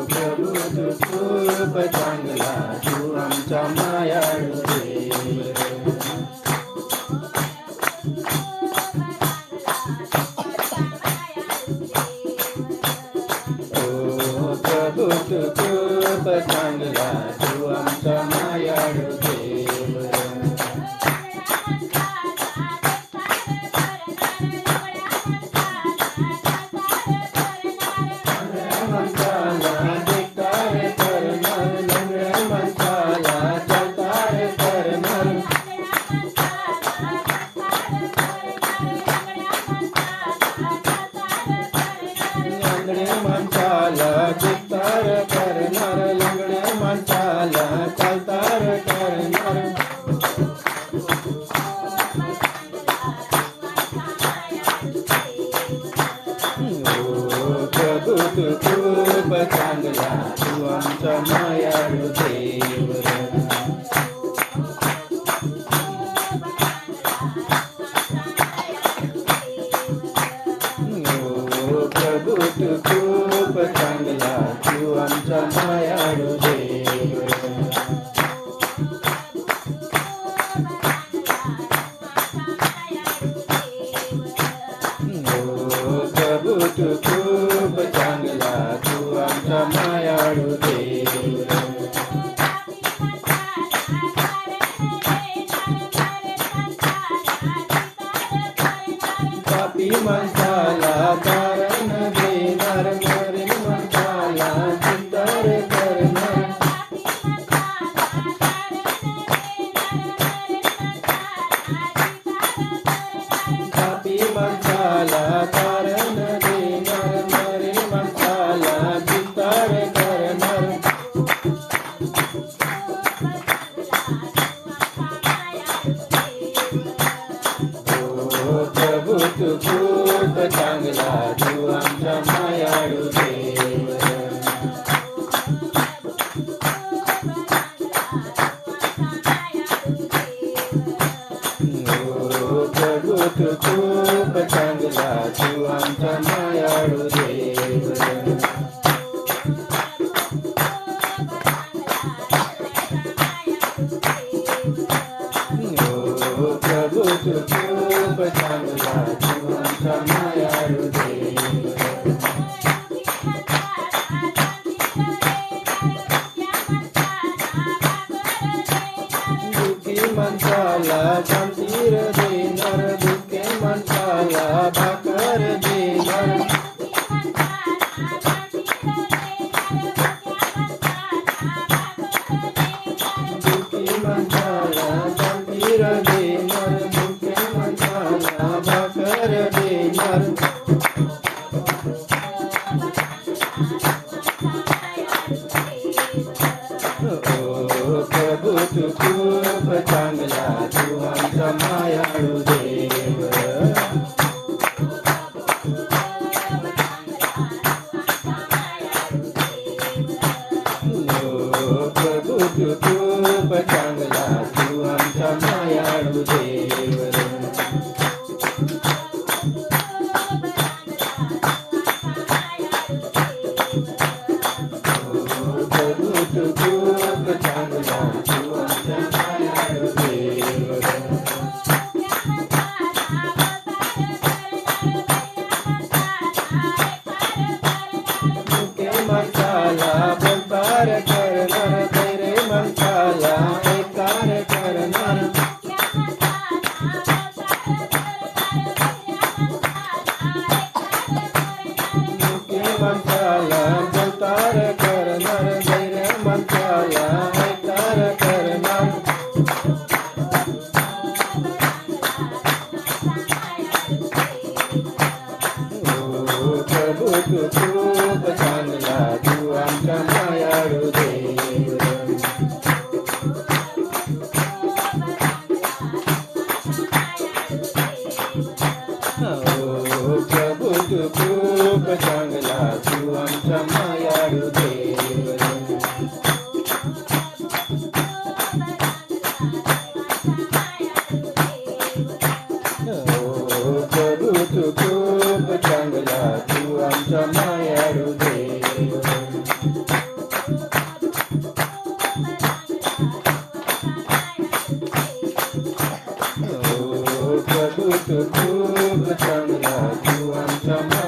प्रभू तू खूप चांगला, तू आमचा मायाळू देव. प्रभू तू खूप चांगला, तू आमचा मायाळू देव. माणसाला चित्तार करणार, लंगड्या माणसाला चालतार करणार. प्रभू तू खूप चांगला, तू आमचा मायाळू देव. प्रभू तू खूप चांगला, तू आमचा मायाळू देव. प्रभू तू खूप चांगला, तू आमचा मायाळू देव. पापी माणसाला कारण देणार, मरेल माणसाला चित्तार करणार. पापी माणसाला कारण देणार, मरेल माणसाला चित्तार करणार. प्रभू तू खूप चांगला, तू आमचा मायाळू देव. प्रभू तू खूप चांगला, तू आमचा मायाळू देव. प्रभू तू खूप चांगला, तू आमचा मायाळू देव. दुःखी माणसाला शांतीर देणार, दुःखी माणसाला भाकर देणार. दुःखी माणसाला शांतीर देणार, दुःखी माणसाला भाकर देणार. प्रभू तू खूप चांगला, तू आमचा मायाळू देव. प्रभू तू खूप चांगला, तू आमचा मायाळू देव. प्रभू तू खूप चांगला, तू आमचा मायाळू देव. मुके माणसाला बोलतार करणार, गैरे माणसाला ऐकार करणार. मुके माणसाला बोलतार करणार, गैरे माणसाला ऐकार करणार. प्रभू तू खूप चांगला, तू आमचा मायाळू देव. प्रभू तू खूप चांगला, तू आमचा मायाळू देव. आमचा मायाळू देव. प्रभू तू खूप चांगला, तू आमचा